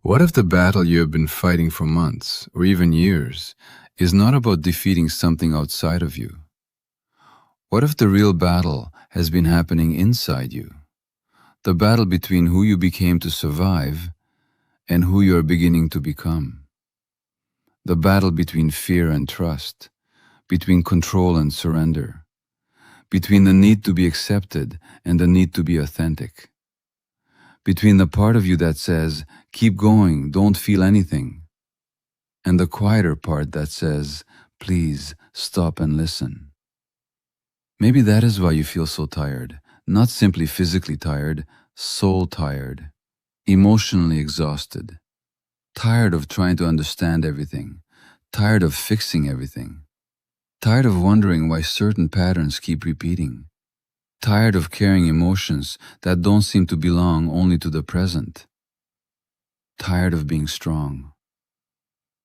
What if the battle you have been fighting for months, or even years, is not about defeating something outside of you? What if the real battle has been happening inside you? The battle between who you became to survive and who you are beginning to become. The battle between fear and trust, between control and surrender, between the need to be accepted and the need to be authentic. Between the part of you that says, keep going, don't feel anything, and the quieter part that says, please stop and listen. Maybe that is why you feel so tired, not simply physically tired, soul tired, emotionally exhausted, tired of trying to understand everything, tired of fixing everything, tired of wondering why certain patterns keep repeating, tired of carrying emotions that don't seem to belong only to the present, tired of being strong.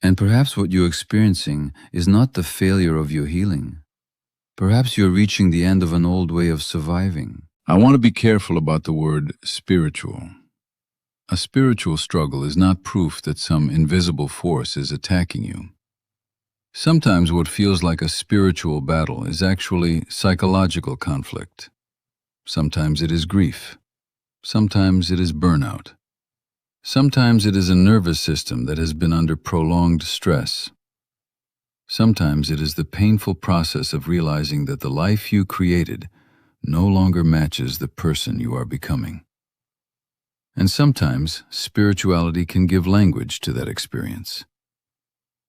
And perhaps what you're experiencing is not the failure of your healing. Perhaps you're reaching the end of an old way of surviving. I want to be careful about the word spiritual. A spiritual struggle is not proof that some invisible force is attacking you. Sometimes what feels like a spiritual battle is actually psychological conflict. Sometimes it is grief. Sometimes it is burnout. Sometimes it is a nervous system that has been under prolonged stress. Sometimes it is the painful process of realizing that the life you created no longer matches the person you are becoming. And sometimes spirituality can give language to that experience.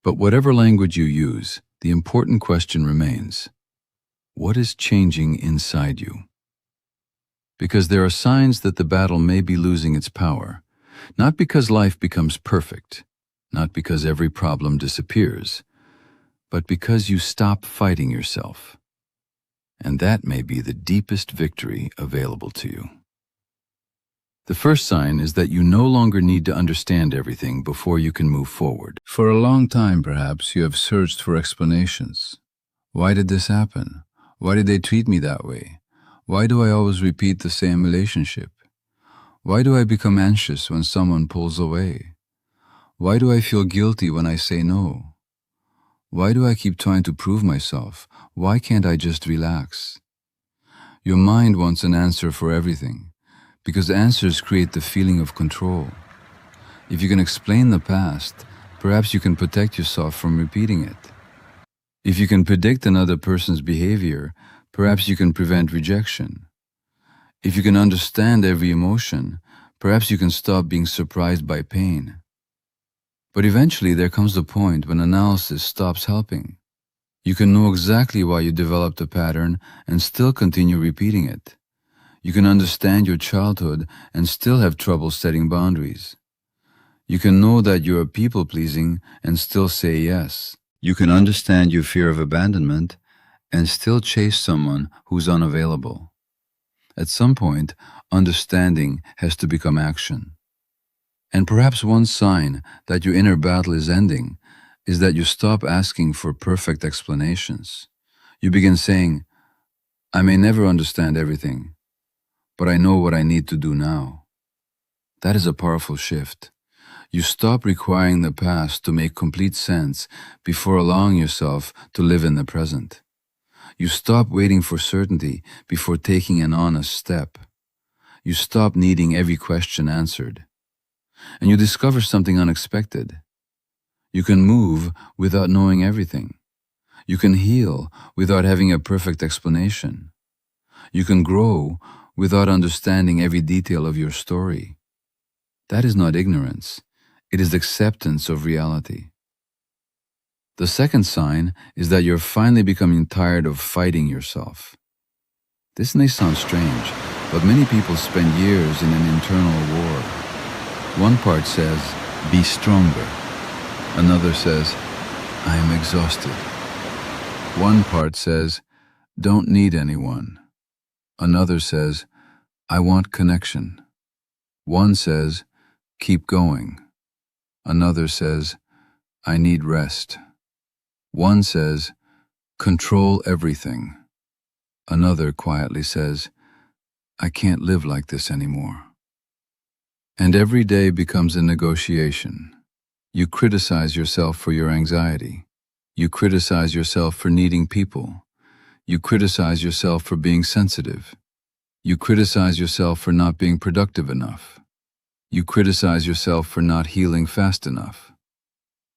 But whatever language you use, the important question remains: what is changing inside you? Because there are signs that the battle may be losing its power, not because life becomes perfect, not because every problem disappears, but because you stop fighting yourself. And that may be the deepest victory available to you. The first sign is that you no longer need to understand everything before you can move forward. For a long time, perhaps, you have searched for explanations. Why did this happen? Why did they treat me that way? Why do I always repeat the same relationship? Why do I become anxious when someone pulls away? Why do I feel guilty when I say no? Why do I keep trying to prove myself? Why can't I just relax? Your mind wants an answer for everything, because answers create the feeling of control. If you can explain the past, perhaps you can protect yourself from repeating it. If you can predict another person's behavior, perhaps you can prevent rejection. If you can understand every emotion, perhaps you can stop being surprised by pain. But eventually there comes the point when analysis stops helping. You can know exactly why you developed a pattern and still continue repeating it. You can understand your childhood and still have trouble setting boundaries. You can know that you are people-pleasing and still say yes. You can understand your fear of abandonment and still chase someone who's unavailable. At some point, understanding has to become action. And perhaps one sign that your inner battle is ending is that you stop asking for perfect explanations. You begin saying, I may never understand everything, but I know what I need to do now. That is a powerful shift. You stop requiring the past to make complete sense before allowing yourself to live in the present. You stop waiting for certainty before taking an honest step. You stop needing every question answered. And you discover something unexpected. You can move without knowing everything. You can heal without having a perfect explanation. You can grow without understanding every detail of your story. That is not ignorance. It is acceptance of reality. The second sign is that you're finally becoming tired of fighting yourself. This may sound strange, but many people spend years in an internal war. One part says, be stronger. Another says, I am exhausted. One part says, don't need anyone. Another says, I want connection. One says, keep going. Another says, I need rest. One says, control everything. Another quietly says, I can't live like this anymore. And every day becomes a negotiation. You criticize yourself for your anxiety. You criticize yourself for needing people. You criticize yourself for being sensitive. You criticize yourself for not being productive enough. You criticize yourself for not healing fast enough.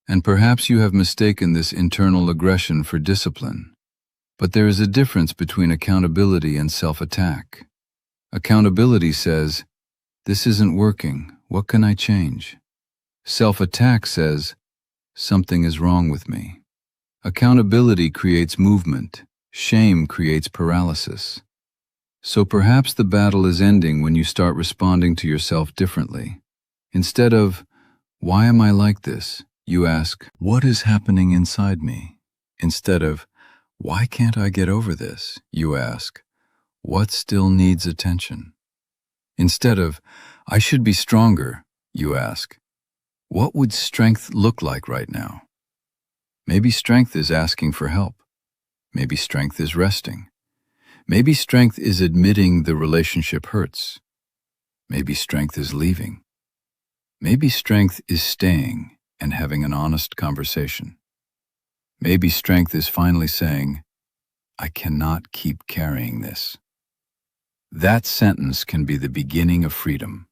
And perhaps you have mistaken this internal aggression for discipline. But there is a difference between accountability and self-attack. Accountability says, "This isn't working. What can I change?" Self-attack says, "Something is wrong with me." Accountability creates movement. Shame creates paralysis. So perhaps the battle is ending when you start responding to yourself differently. Instead of, "Why am I like this?" you ask, "What is happening inside me?" Instead of, "Why can't I get over this?" you ask, "What still needs attention?" Instead of, "I should be stronger," you ask, "What would strength look like right now?" Maybe strength is asking for help. Maybe strength is resting. Maybe strength is admitting the relationship hurts. Maybe strength is leaving. Maybe strength is staying and having an honest conversation. Maybe strength is finally saying, "I cannot keep carrying this." That sentence can be the beginning of freedom,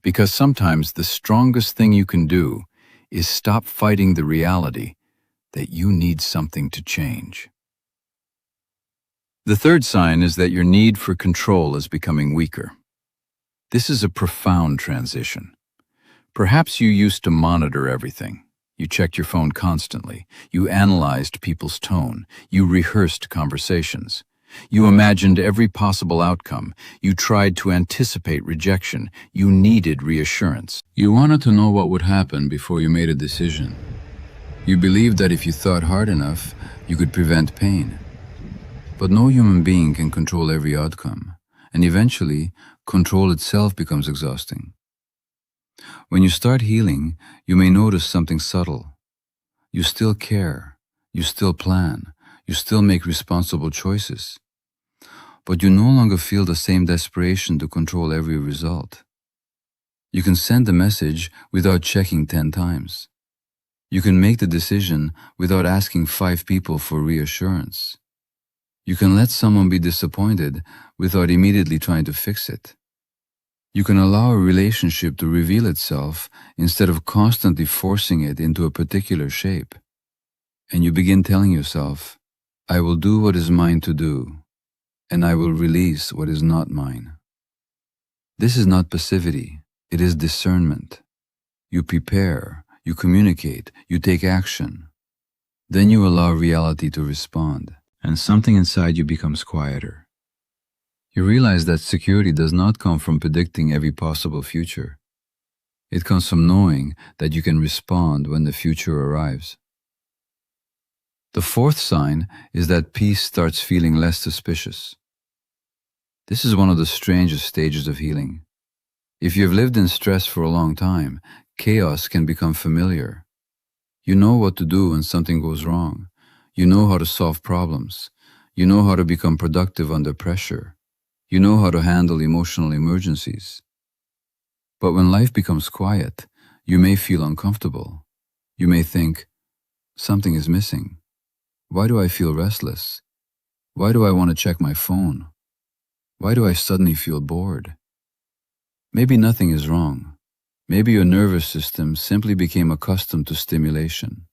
because sometimes the strongest thing you can do is stop fighting the reality that you need something to change. The third sign is that your need for control is becoming weaker. This is a profound transition. Perhaps you used to monitor everything. You checked your phone constantly. You analyzed people's tone. You rehearsed conversations. You imagined every possible outcome. You tried to anticipate rejection. You needed reassurance. You wanted to know what would happen before you made a decision. You believed that if you thought hard enough, you could prevent pain. But no human being can control every outcome, and eventually, control itself becomes exhausting. When you start healing, you may notice something subtle. You still care, you still plan, you still make responsible choices. But you no longer feel the same desperation to control every result. You can send a message without checking 10 times. You can make the decision without asking 5 people for reassurance. You can let someone be disappointed without immediately trying to fix it. You can allow a relationship to reveal itself instead of constantly forcing it into a particular shape. And you begin telling yourself, "I will do what is mine to do, and I will release what is not mine." This is not passivity, it is discernment. You prepare, you communicate, you take action. Then you allow reality to respond, and something inside you becomes quieter. You realize that security does not come from predicting every possible future. It comes from knowing that you can respond when the future arrives. The fourth sign is that peace starts feeling less suspicious. This is one of the strangest stages of healing. If you've lived in stress for a long time, chaos can become familiar. You know what to do when something goes wrong. You know how to solve problems. You know how to become productive under pressure. You know how to handle emotional emergencies. But when life becomes quiet, you may feel uncomfortable. You may think, something is missing. Why do I feel restless? Why do I want to check my phone? Why do I suddenly feel bored? Maybe nothing is wrong. Maybe your nervous system simply became accustomed to stimulation.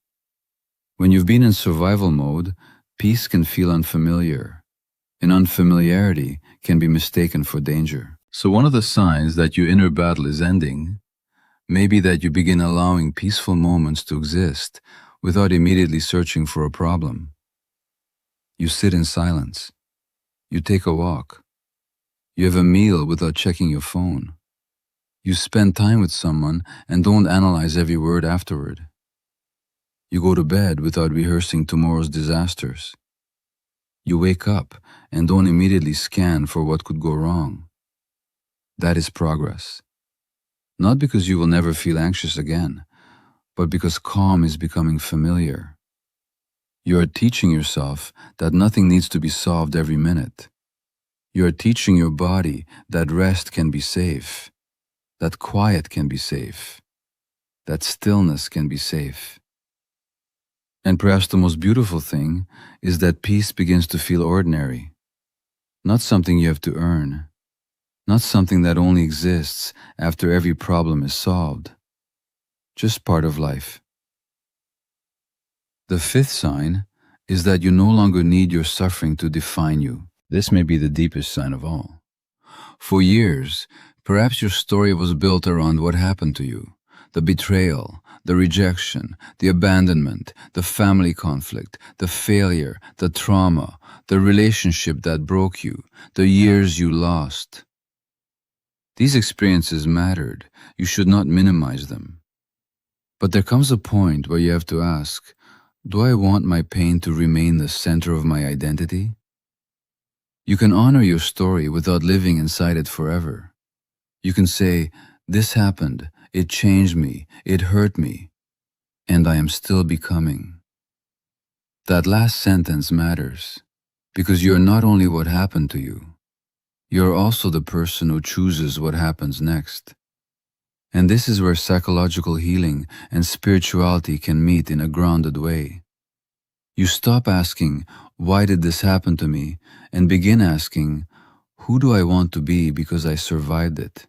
When you've been in survival mode, peace can feel unfamiliar, and unfamiliarity can be mistaken for danger. So one of the signs that your inner battle is ending may be that you begin allowing peaceful moments to exist without immediately searching for a problem. You sit in silence. You take a walk. You have a meal without checking your phone. You spend time with someone and don't analyze every word afterward. You go to bed without rehearsing tomorrow's disasters. You wake up and don't immediately scan for what could go wrong. That is progress. Not because you will never feel anxious again, but because calm is becoming familiar. You are teaching yourself that nothing needs to be solved every minute. You are teaching your body that rest can be safe, That quiet can be safe. That stillness can be safe. And perhaps the most beautiful thing is that peace begins to feel ordinary, not something you have to earn, not something that only exists after every problem is solved, just part of life. The fifth sign is that you no longer need your suffering to define you. This may be the deepest sign of all. For years, perhaps your story was built around what happened to you: the betrayal, the rejection, the abandonment, the family conflict, the failure, the trauma, the relationship that broke you, the years you lost. These experiences mattered. You should not minimize them. But there comes a point where you have to ask, do I want my pain to remain the center of my identity? You can honor your story without living inside it forever. You can say, this happened, it changed me, it hurt me, and I am still becoming. That last sentence matters, because you're not only what happened to you, you're also the person who chooses what happens next. And this is where psychological healing and spirituality can meet in a grounded way. You stop asking, why did this happen to me, and begin asking, who do I want to be because I survived it?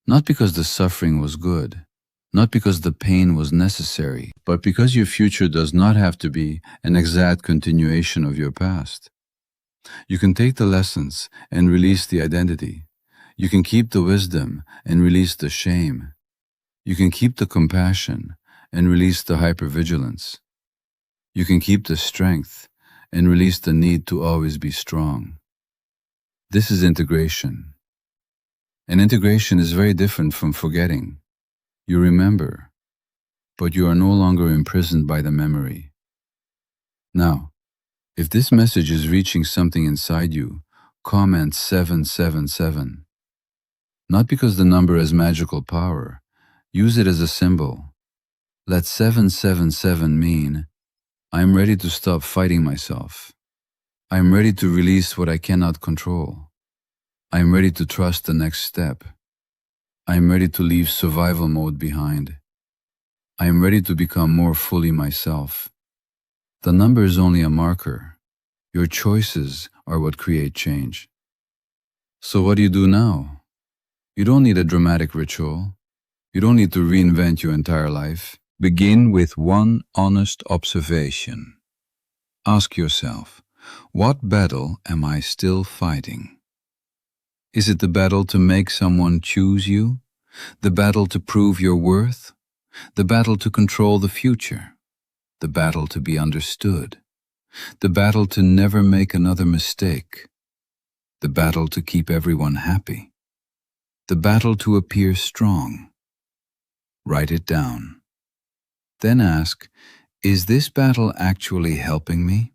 Not because the suffering was good, not because the pain was necessary, but because your future does not have to be an exact continuation of your past. You can take the lessons and release the identity. You can keep the wisdom and release the shame. You can keep the compassion and release the hypervigilance. You can keep the strength and release the need to always be strong. This is integration. And integration is very different from forgetting. You remember, but you are no longer imprisoned by the memory. Now, if this message is reaching something inside you, comment 777. Not because the number has magical power. Use it as a symbol. Let 777 mean, I'm ready to stop fighting myself. I'm ready to release what I cannot control. I'm ready to trust the next step. I'm ready to leave survival mode behind. I'm ready to become more fully myself. The number is only a marker. Your choices are what create change. So what do you do now? You don't need a dramatic ritual. You don't need to reinvent your entire life. Begin with one honest observation. Ask yourself, what battle am I still fighting? Is it the battle to make someone choose you? The battle to prove your worth? The battle to control the future? The battle to be understood? The battle to never make another mistake? The battle to keep everyone happy? The battle to appear strong? Write it down. Then ask, is this battle actually helping me?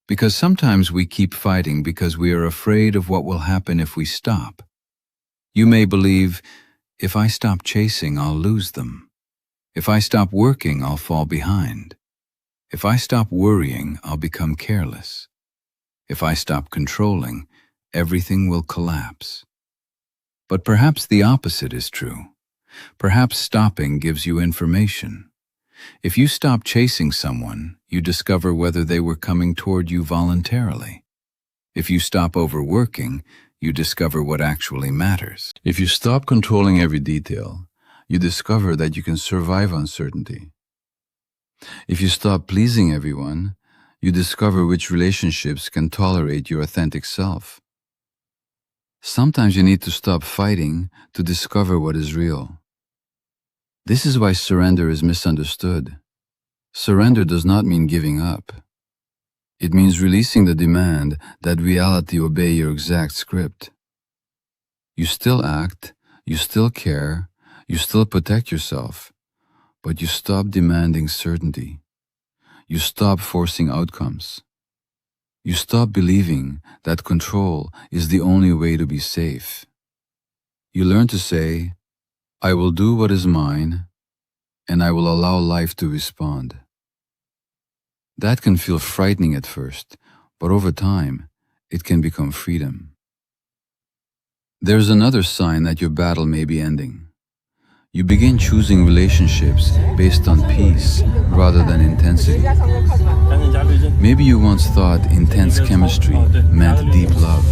Because sometimes we keep fighting because we are afraid of what will happen if we stop. You may believe, if I stop chasing, I'll lose them. If I stop working, I'll fall behind. If I stop worrying, I'll become careless. If I stop controlling, everything will collapse. But perhaps the opposite is true. Perhaps stopping gives you information. If you stop chasing someone, you discover whether they were coming toward you voluntarily. If you stop overworking, you discover what actually matters. If you stop controlling every detail, you discover that you can survive uncertainty. If you stop pleasing everyone, you discover which relationships can tolerate your authentic self. Sometimes you need to stop fighting to discover what is real. This is why surrender is misunderstood. Surrender does not mean giving up. It means releasing the demand that reality obey your exact script. You still act, you still care, you still protect yourself, but you stop demanding certainty. You stop forcing outcomes. You stop believing that control is the only way to be safe. You learn to say, I will do what is mine, and I will allow life to respond. That can feel frightening at first, but over time, it can become freedom. There's another sign that your battle may be ending. You begin choosing relationships based on peace rather than intensity. Maybe you once thought intense chemistry meant deep love.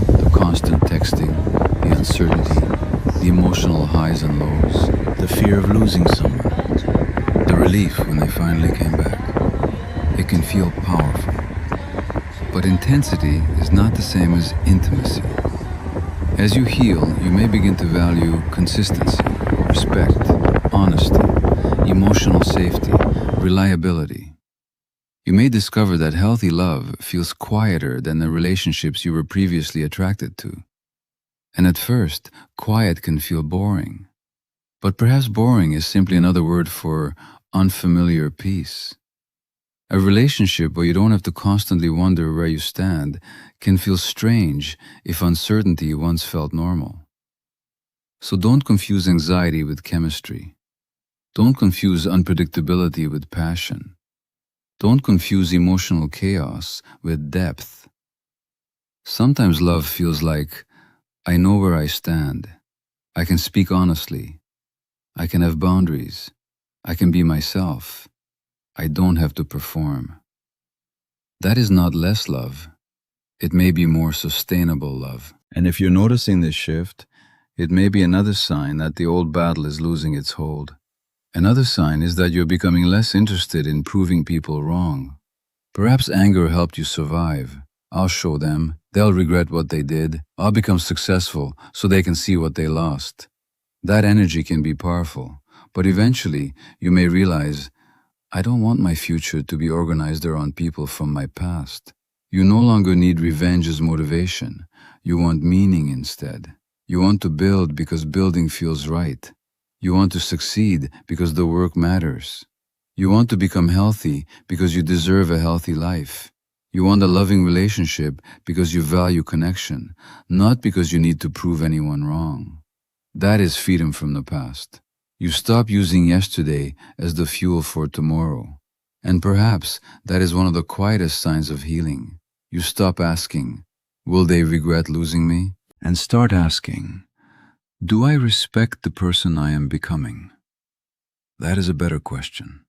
The constant texting, the uncertainty, the emotional highs and lows, the fear of losing someone, the relief when they finally came back. It can feel powerful. But intensity is not the same as intimacy. As you heal, you may begin to value consistency, respect, honesty, emotional safety, reliability. You may discover that healthy love feels quieter than the relationships you were previously attracted to. And at first, quiet can feel boring. But perhaps boring is simply another word for unfamiliar peace. A relationship where you don't have to constantly wonder where you stand can feel strange if uncertainty once felt normal. So don't confuse anxiety with chemistry. Don't confuse unpredictability with passion. Don't confuse emotional chaos with depth. Sometimes love feels like, I know where I stand. I can speak honestly. I can have boundaries. I can be myself. I don't have to perform. That is not less love. It may be more sustainable love. And if you're noticing this shift, it may be another sign that the old battle is losing its hold. Another sign is that you're becoming less interested in proving people wrong. Perhaps anger helped you survive. I'll show them. They'll regret what they did. I'll become successful so they can see what they lost. That energy can be powerful, but eventually you may realize, I don't want my future to be organized around people from my past. You no longer need revenge as motivation. You want meaning instead. You want to build because building feels right. You want to succeed because the work matters. You want to become healthy because you deserve a healthy life. You want a loving relationship because you value connection, not because you need to prove anyone wrong. That is freedom from the past. You stop using yesterday as the fuel for tomorrow. And perhaps that is one of the quietest signs of healing. You stop asking, will they regret losing me? And start asking, do I respect the person I am becoming? That is a better question.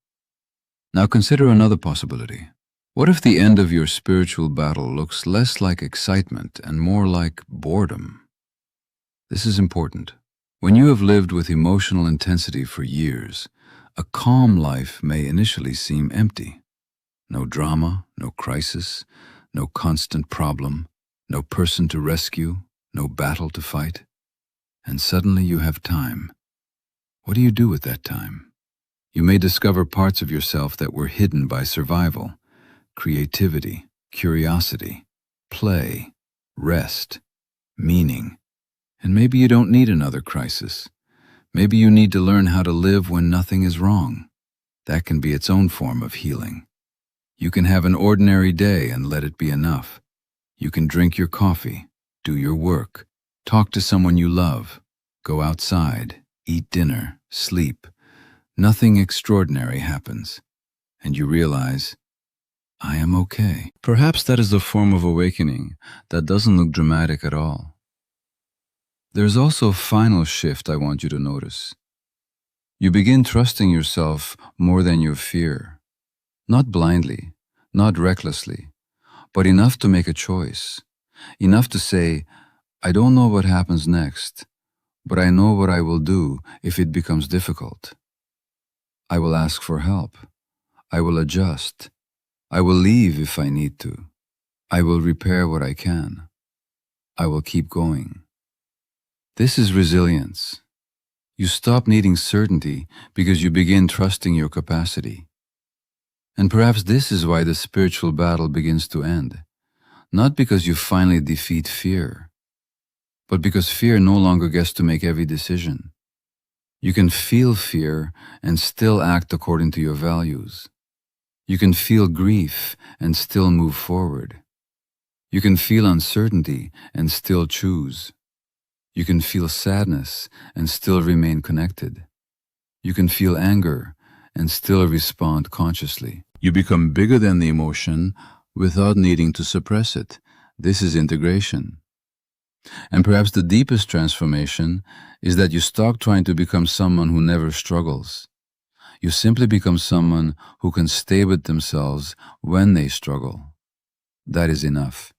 Now consider another possibility. What if the end of your spiritual battle looks less like excitement and more like boredom? This is important. When you have lived with emotional intensity for years, a calm life may initially seem empty. No drama, no crisis, no constant problem, no person to rescue, no battle to fight. And suddenly you have time. What do you do with that time? You may discover parts of yourself that were hidden by survival, creativity, curiosity, play, rest, meaning. And maybe you don't need another crisis. Maybe you need to learn how to live when nothing is wrong. That can be its own form of healing. You can have an ordinary day and let it be enough. You can drink your coffee, do your work, talk to someone you love, go outside, eat dinner, sleep. Nothing extraordinary happens. And you realize, I am okay. Perhaps that is a form of awakening that doesn't look dramatic at all. There's also a final shift I want you to notice. You begin trusting yourself more than your fear. Not blindly, not recklessly, but enough to make a choice. Enough to say, I don't know what happens next, but I know what I will do if it becomes difficult. I will ask for help. I will adjust. I will leave if I need to. I will repair what I can. I will keep going. This is resilience. You stop needing certainty because you begin trusting your capacity. And perhaps this is why the spiritual battle begins to end. Not because you finally defeat fear, but because fear no longer gets to make every decision. You can feel fear and still act according to your values. You can feel grief and still move forward. You can feel uncertainty and still choose. You can feel sadness and still remain connected. You can feel anger and still respond consciously. You become bigger than the emotion without needing to suppress it. This is integration. And perhaps the deepest transformation is that you stop trying to become someone who never struggles. You simply become someone who can stay with themselves when they struggle. That is enough.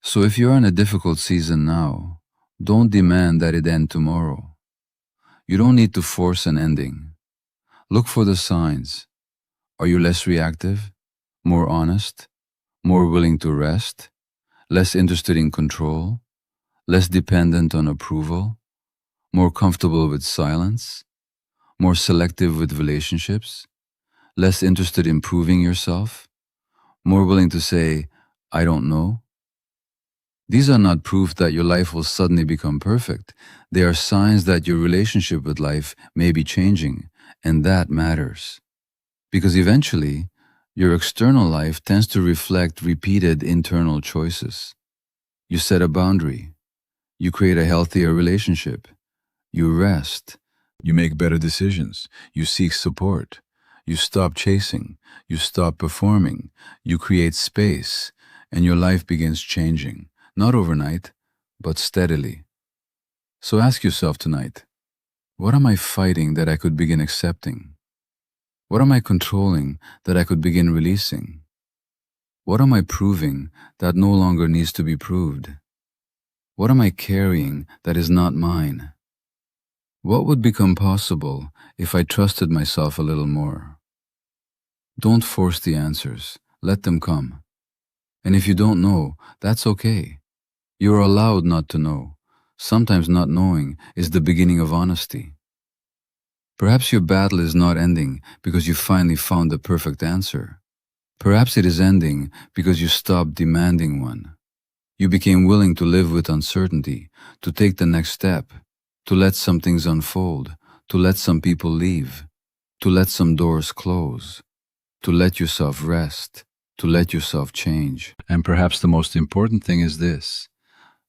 So if you're in a difficult season now, don't demand that it end tomorrow. You don't need to force an ending. Look for the signs. Are you less reactive, more honest, more willing to rest, less interested in control, less dependent on approval, more comfortable with silence, more selective with relationships, less interested in proving yourself, more willing to say, I don't know? These are not proof that your life will suddenly become perfect. They are signs that your relationship with life may be changing, and that matters. Because eventually, your external life tends to reflect repeated internal choices. You set a boundary. You create a healthier relationship. You rest. You make better decisions. You seek support. You stop chasing. You stop performing. You create space. And your life begins changing. Not overnight, but steadily. So ask yourself tonight, what am I fighting that I could begin accepting? What am I controlling that I could begin releasing? What am I proving that no longer needs to be proved? What am I carrying that is not mine? What would become possible if I trusted myself a little more? Don't force the answers. Let them come. And if you don't know, that's okay. You're allowed not to know. Sometimes not knowing is the beginning of honesty. Perhaps your battle is not ending because you finally found the perfect answer. Perhaps it is ending because you stopped demanding one. You became willing to live with uncertainty, to take the next step, to let some things unfold, to let some people leave, to let some doors close, to let yourself rest, to let yourself change. And perhaps the most important thing is this: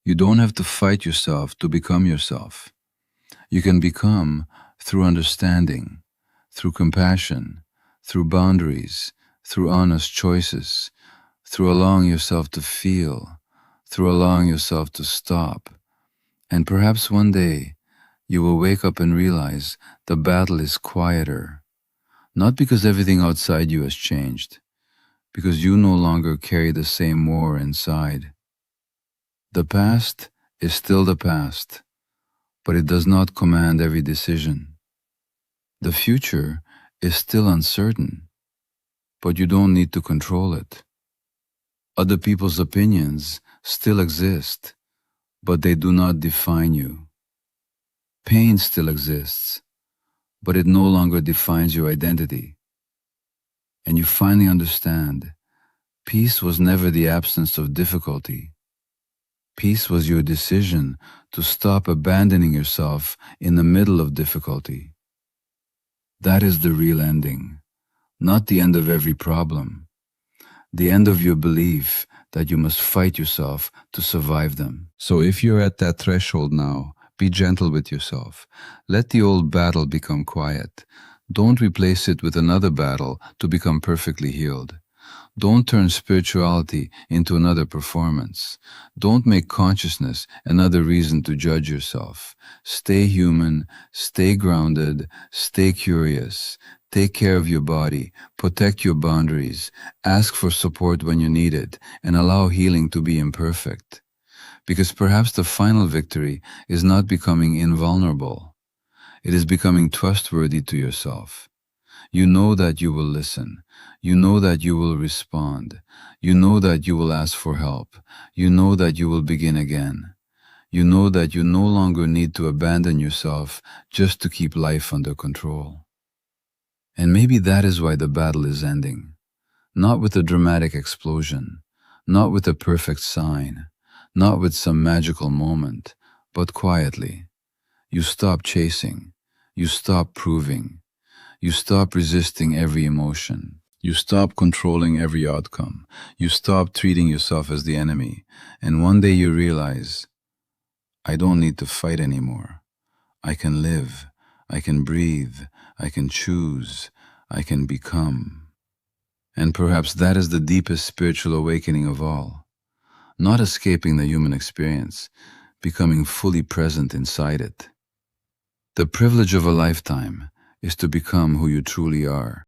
you don't have to fight yourself to become yourself. You can become through understanding, through compassion, through boundaries, through honest choices, through allowing yourself to feel, through allowing yourself to stop. And perhaps one day you will wake up and realize the battle is quieter, not because everything outside you has changed, because you no longer carry the same war inside. The past is still the past, but it does not command every decision. The future is still uncertain, but you don't need to control it. Other people's opinions still exist, but they do not define you. Pain still exists, but it no longer defines your identity. And you finally understand, peace was never the absence of difficulty. Peace was your decision to stop abandoning yourself in the middle of difficulty. That is the real ending, not the end of every problem, the end of your belief that you must fight yourself to survive them. So if you're at that threshold now, be gentle with yourself. Let the old battle become quiet. Don't replace it with another battle to become perfectly healed. Don't turn spirituality into another performance. Don't make consciousness another reason to judge yourself. Stay human, stay grounded, stay curious. Take care of your body, protect your boundaries, ask for support when you need it, and allow healing to be imperfect. Because perhaps the final victory is not becoming invulnerable. It is becoming trustworthy to yourself. You know that you will listen. You know that you will respond. You know that you will ask for help. You know that you will begin again. You know that you no longer need to abandon yourself just to keep life under control. And maybe that is why the battle is ending. Not with a dramatic explosion, not with a perfect sign, not with some magical moment, but quietly. You stop chasing. You stop proving. You stop resisting every emotion. You stop controlling every outcome. You stop treating yourself as the enemy. And one day you realize, I don't need to fight anymore. I can live. I can breathe. I can choose. I can become. And perhaps that is the deepest spiritual awakening of all. not escaping the human experience, becoming fully present inside it. The privilege of a lifetime is to become who you truly are,